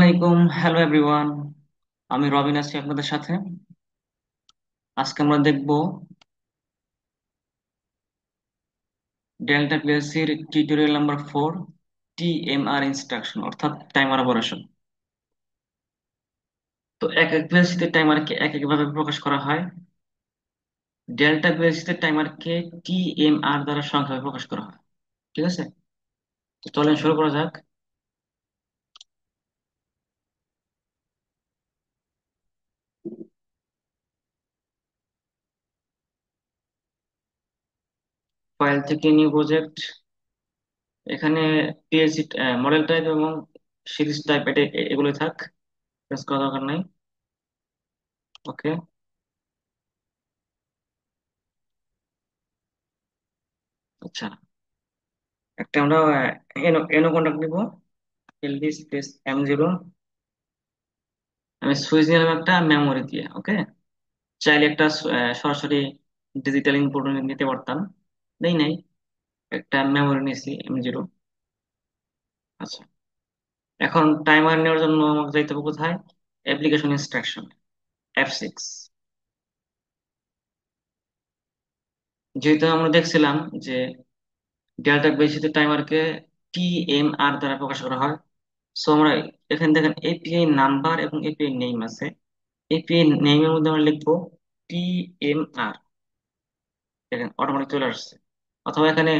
আলাইকুম, hello everyone. আমি রবিন আছি আপনাদের সাথে। আজকে আমরা দেখব ডেল্টা পিএসসির টিউটোরিয়াল নাম্বার 4, টিএমআর ইনস্ট্রাকশন অর্থাৎ টাইমার অপারেশন। তো এক এক পিএসসিতে টাইমারকে এক এক ভাবে প্রকাশ করা হয়। ডেল্টা পিএসসিতে টাইমারকে টিএমআর দ্বারা সংখ্যায় প্রকাশ করা হয়। ঠিক আছে, তো চলেন শুরু করা যাক। ফাইল থেকে নিউ প্রজেক্ট। এখানে পিএসসি মডেল টাইপ এবং সিরিজ টাইপ এগুলো থাক, চেঞ্জ করার দরকার নাই। ওকে, আচ্ছা। একটা আমরা এনো এনো কন্টাক্ট নিব, এলডি স্পেস M0। আমি সুইচ নিলাম একটা মেমোরি দিয়ে। ওকে, চাইলে একটা সরাসরি ডিজিটাল ইনপুট নিতে পারতাম, নেই নাই, একটা মেমোরি নিয়েছি M0। আচ্ছা, এখন টাইমার নেওয়ার জন্য আমাকে যাইতে হবে কোথায়? Application instruction, F6। যেহেতু আমরা দেখছিলাম যে ডেল্টা বেসিতে টাইমারকে টিএমআর দ্বারা প্রকাশ করা হয়, সো আমরা এখানে দেখেন এপিআই নাম্বার এবং এপিআই নেম আছে। এপিআই নেমের মধ্যে আমরা লিখবো টিএমআর, দেখেন অটোমেটিক চলে আসছে। অথবা এখানে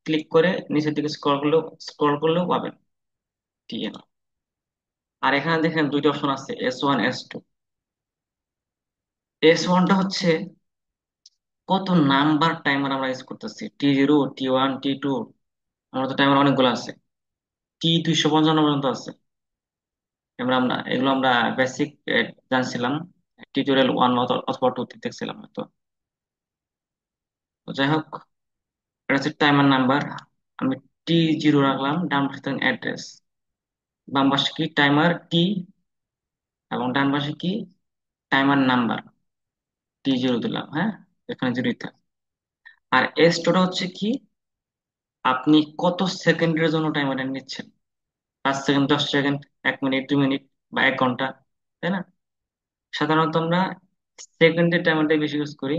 ক্লিক করে নিচের দিকে স্ক্রল করলেও পাবেন টিএমআর। আর এখানে দেখেন দুইটা অপশন আছে, S1 S2। S1টা হচ্ছে কত নাম্বার টাইমার আমরা ইউজ করতেছি, T0, T1, T2। আমরা তো টাইমার অনেকগুলো আছে, T255 পর্যন্ত আছে। আমরা আমরা এগুলো আমরা বেসিক জানছিলাম, টিউটোরিয়াল 1 অথবা 2 তে দেখছিলাম তো। তো যাই হোক, এটা হচ্ছে টাইমার নাম্বার। আমি T0 রাখলাম, ডান পাশে অ্যাড্রেস, বাম পাশে কি টাইমার টি, এবং ডান পাশে কি টাইমার নাম্বার T0 দিলাম। হ্যাঁ, এখানে জিরো থাক। আর S2টা হচ্ছে কি, আপনি কত সেকেন্ডের জন্য টাইমার নিচ্ছেন, 5 সেকেন্ড, 10 সেকেন্ড, 1 মিনিট, 2 মিনিট, বা 1 ঘন্টা, তাই না? সাধারণত আমরা সেকেন্ডের টাইমারটাই বেশি ইউজ করি,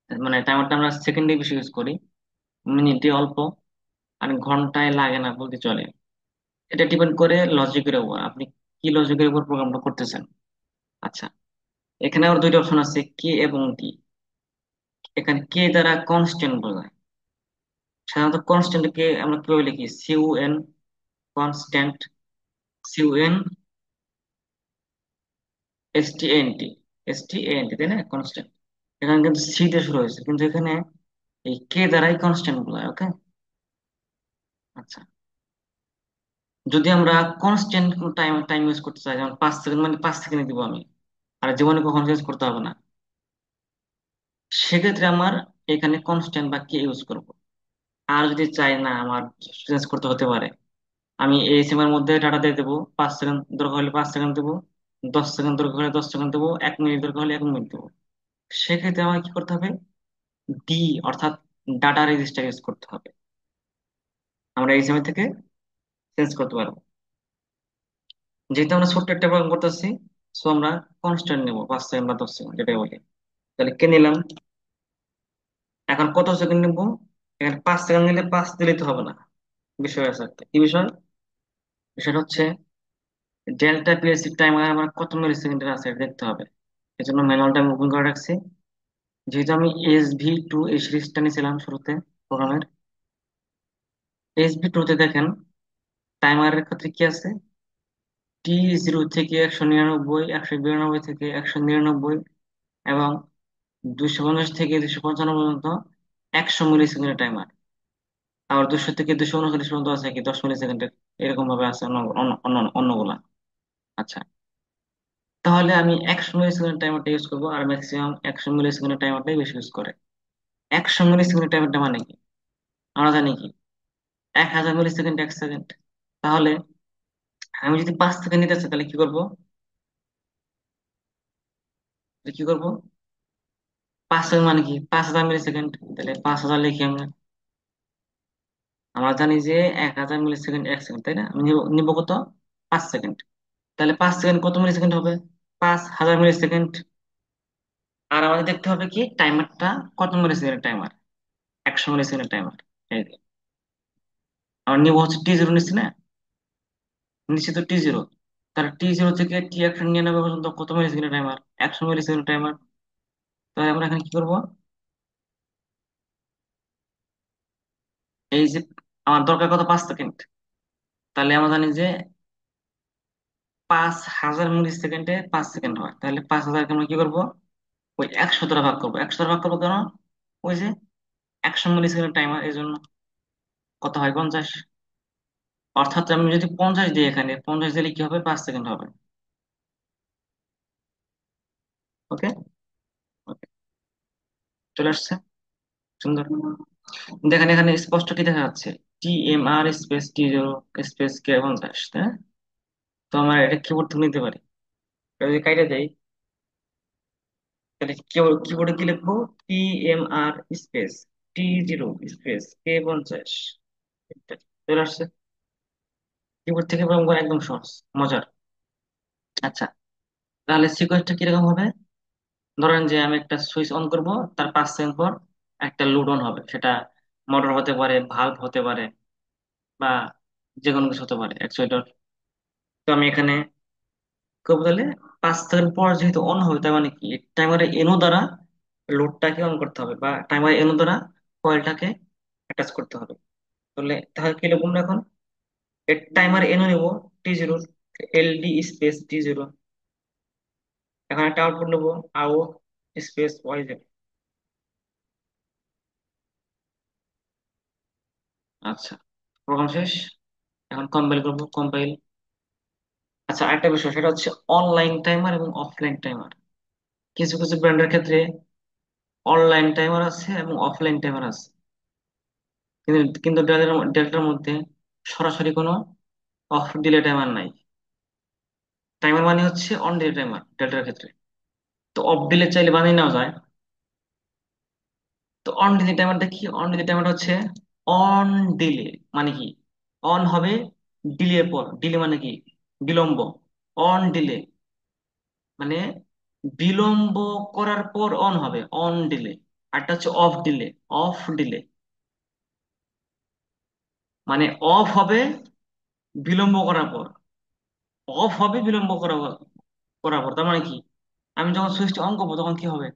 মানে টাইমারটা আমরা সেকেন্ডে বেশি ইউজ করি, মিনিটে অল্প, আর ঘন্টায় লাগে না বলতে চলে। এটা ডিপেন্ড করে লজিকের উপর, আপনি কি লজিকের উপর প্রোগ্রামটা করতেছেন। আচ্ছা, এখানে আবার দুইটা অপশন আছে, কে এবং টি। এখানে কে দ্বারা কনস্ট্যান্ট বোঝায়। সাধারণত কনস্ট্যান্ট কে আমরা কিভাবে লিখি? CUN, কনস্ট্যান্ট, CUN STANT, তাই না? কনস্ট্যান্ট। এখানে কিন্তু সি দিয়ে শুরু হয়েছে, কিন্তু এখানে এই কে দ্বারাই কনস্ট্যান্ট বোঝায়। ওকে, আচ্ছা। যদি আমরা কনস্ট্যান্ট টাইম টাইম ইউজ করতে চাই, যেমন 5 সেকেন্ড, মানে 5 সেকেন্ড দিব আমি, আর জীবনে কখনো চেঞ্জ করতে হবে না, সেক্ষেত্রে আমার এখানে কনস্ট্যান্ট বা কে ইউজ করব। আর যদি চাই না আমার চেঞ্জ করতে হতে পারে, আমি এই সিমের মধ্যে ডাটা দিয়ে দেবো, 5 সেকেন্ড দরকার হলে 5 সেকেন্ড দেবো, 10 সেকেন্ড দরকার হলে 10 সেকেন্ড দেবো, 1 মিনিট দরকার হলে 1 মিনিট দেবো। সেক্ষেত্রে আমাকে কি করতে হবে? ডি, অর্থাৎ ডাটা রেজিস্টার ইউজ করতে হবে। আমরা এই সিমের থেকে চেঞ্জ করতে পারবো। যেহেতু আমরা ছোট্ট একটা প্রোগ্রাম করতেছি, সো আমরা কনস্ট্যান্ট নেবো, 5 সেকেন্ড বা 10 সেকেন্ড, যেটাই বলি। তাহলে কে নিলাম। এখন কত সেকেন্ড নিবো? এখানে 5 সেকেন্ড নিলে 5 দিলেই তো হবে না। বিষয় আছে একটা, কি বিষয়? বিষয়টা হচ্ছে ডেল্টা পিএসসি টাইমার আমার কত মিলি সেকেন্ডের আছে এটা দেখতে হবে। এই জন্য ম্যানুয়াল টাইম ওপেন করে রাখছি। যেহেতু আমি SV2 এই সিরিজটা নিয়েছিলাম শুরুতে প্রোগ্রামের, SV2 তে দেখেন টাইমারের ক্ষেত্রে কি আছে, T0 থেকে 199, 192 থেকে 199, এবং 250 থেকে 255 পর্যন্ত 100 মিলি সেকেন্ডের টাইমার। আবার 200 থেকে 239 পর্যন্ত আছে কি 10 মিলি সেকেন্ডের, এরকম ভাবে আছে অন্যগুলা। আচ্ছা, তাহলে আমি 100 মিলি সেকেন্ড টাইমারটা ইউজ করবো, আর ম্যাক্সিমাম 100 মিলি সেকেন্ডের টাইমারটাই বেশি ইউজ করে। 100 মিলি সেকেন্ডের টাইমারটা মানে কি আমরা জানি কি? 1000 মিলি সেকেন্ড 1 সেকেন্ড। তাহলে আমি যদি 5 সেকেন্ড নিতে চাই তাহলে কি করবো? তাহলে কি করবো? 5 সেকেন্ড মানে কি 5000 মিলি সেকেন্ড, তাহলে 5000 লিখি আমরা। আমরা জানি যে 1000 মিলি সেকেন্ড 1 সেকেন্ড, তাই না? আমি নিব কত? 5 সেকেন্ড। তাহলে 5 সেকেন্ড কত মিলি সেকেন্ড হবে? 5,000 মিলি সেকেন্ড। আর আমাদের দেখতে হবে কি টাইমারটা কত মিলি সেকেন্ড টাইমার? 100 মিলি সেকেন্ড টাইমার। এই যে আমার নিব হচ্ছে T0 নিচ্ছি না, নিশ্চিত T0। তাহলে T0 থেকে T199 পর্যন্ত কত মিলি সেকেন্ড টাইমার? 100 মিলি সেকেন্ড টাইমার। তাহলে আমরা এখানে কি করব? এই যে আমার দরকার কত? 5 সেকেন্ড। তাহলে আমরা জানি যে 5,000 মিলি সেকেন্ডে 5 সেকেন্ড হয়, তাহলে 5,000কে আমরা কি করবো? ওই 100 দ্বারা ভাগ করবো। 100 দ্বারা ভাগ করবো কেন? ওই যে 100 মিলি সেকেন্ড টাইমার, এই জন্য। কত হয়? 50। অর্থাৎ আমি যদি 50 দিই, এখানে 50 দিলে কি হবে? 5 সেকেন্ড হবে। ওকে। ওকে, চলে আসছে। সুন্দর। দেখেন এখানে স্পষ্ট কি দেখা যাচ্ছে? TMR space T0 space K50, তাই না? তো আমরা এটা কিবোর্ড থেকে নিতে পারি। এটা যদি কাইটে দেই, তাহলে কিবোর্ডে কি লিখবো? TMR space T0 space K50। চলে আসছে। কিবোর্ড থেকে প্রোগ্রাম করা একদম সহজ, মজার। আচ্ছা, তাহলে সিকোয়েন্সটা কিরকম হবে? ধরেন যে আমি একটা সুইচ অন করব, তার 5 সেকেন্ড পর একটা লোড অন হবে। সেটা মোটর হতে পারে, ভালভ হতে পারে, বা যে কোনো কিছু হতে পারে, অ্যাকচুয়েটর। তো আমি এখানে করবো তাহলে 5 সেকেন্ড পর যেহেতু অন হবে, তার মানে কি টাইমারের এনো দ্বারা লোডটাকে অন করতে হবে, বা টাইমারের এনো দ্বারা কয়েলটাকে অ্যাটাচ করতে হবে। তাহলে কি লিখবো আমরা এখন? এর টাইমার এনো নেবো T0, LD স্পেস T0। এখন একটা আউটপুট নেবো, আউট স্পেস Y0। আচ্ছা, প্রোগ্রাম শেষ। এখন কম্পাইল করবো, কম্পাইল। আচ্ছা, আরেকটা বিষয়, সেটা হচ্ছে অনলাইন টাইমার এবং অফলাইন টাইমার। কিছু কিছু ব্র্যান্ডের ক্ষেত্রে অনলাইন টাইমার আছে এবং অফলাইন টাইমার আছে। কিন্তু কিন্তু ডেল্টার মধ্যে সরাসরি কোনো অফ ডিলে টাইমার নাই। টাইমার মানে হচ্ছে অন ডিলে টাইমার ডেল্টার ক্ষেত্রে। তো অফ ডিলে চাইলে বানিয়ে নেওয়া যায়। তো অন ডিলে টাইমারটা কি? অন ডিলে টাইমার হচ্ছে অন ডিলে মানে কি? অন হবে ডিলের পর। ডিলে মানে কি? বিলম্ব। অন ডিলে মানে বিলম্ব করার পর অন হবে, অন ডিলে। আরটা হচ্ছে অফ ডিলে। অফ ডিলে মানে অফ হবে বিলম্ব করার পর। অফ হবে বিলম্ব করার পর, তার মানে কি? আমি যখন সুইচটা অন করবো তখন কি হবে?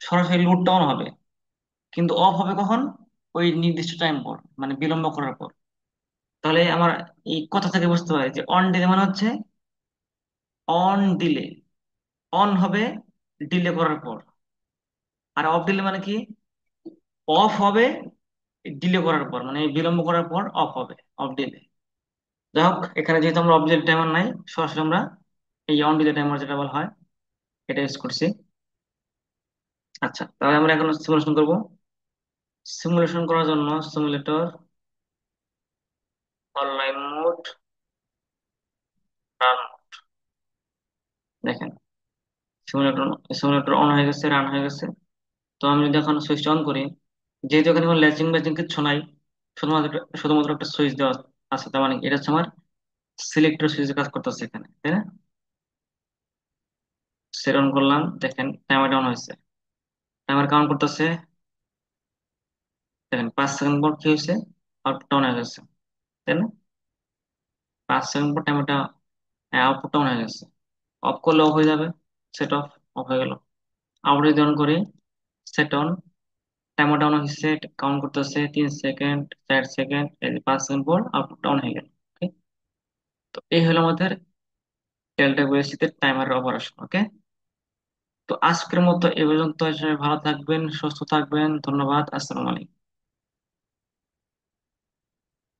সরাসরি লোডটা অন হবে। কিন্তু অফ হবে কখন? ওই নির্দিষ্ট টাইম পর, মানে বিলম্ব করার পর। তাহলে আমার এই কথা থেকে বুঝতে পারি যে অন ডিলে মানে হচ্ছে অন ডিলে, অন হবে ডিলে করার পর। আর অফ ডিলে মানে কি? অফ হবে ডিলে করার পর, মানে বিলম্ব করার পর অফ হবে, অফ ডিলে। যাই হোক, এখানে যেহেতু আমরা অফ ডিলে টাইমার নাই, সরাসরি আমরা এই অন ডিলে টাইমার যেটা বলা হয় এটা ইউজ করছি। আচ্ছা, তাহলে আমরা এখন সিমুলেশন করব। সিমুলেশন করার জন্য সিমুলেটর অনলাইন মোড রান। দেখেন সিমুলেটর সিমুলেটর অন হয়ে গেছে, রান হয়ে গেছে। তো আমি যদি এখন সুইচ অন করি, যেহেতু এখানে কোনো ল্যাচিং ম্যাচিং কিছু নাই, শুধুমাত্র একটা সুইচ দেওয়া আছে, তার মানে এটা হচ্ছে আমার সিলেক্টর সুইচের কাজ করতেছে এখানে, তাই না? সেট অন করলাম, দেখেন টাইমার অন হয়েছে। টাইমার কাউন্ট করতেছে। দেখেন 5 সেকেন্ড পর কি হয়েছে? আউটপুট অন হয়ে গেছে, তাই না? 5 সেকেন্ড পর টাইমারটা আউটপুট অন হয়ে গেছে। অফ করলে অফ হয়ে যাবে। সেট অফ, অফ হয়ে গেল। আবার যদি অন করি, সেট অন, টাইমারটা অন হয়েছে, কাউন্ট করতেছে 3 সেকেন্ড, 4 সেকেন্ড, এই যে 5 সেকেন্ড পর আউটপুট অন হয়ে গেল। Okay? তো এই হলো আমাদের ডেল্টা বিএসসি টাইমারের অপারেশন। ওকে। তো আজকের মতো এ পর্যন্ত। সবাই ভালো থাকবেন, সুস্থ থাকবেন। ধন্যবাদ। আসসালামু আলাইকুম।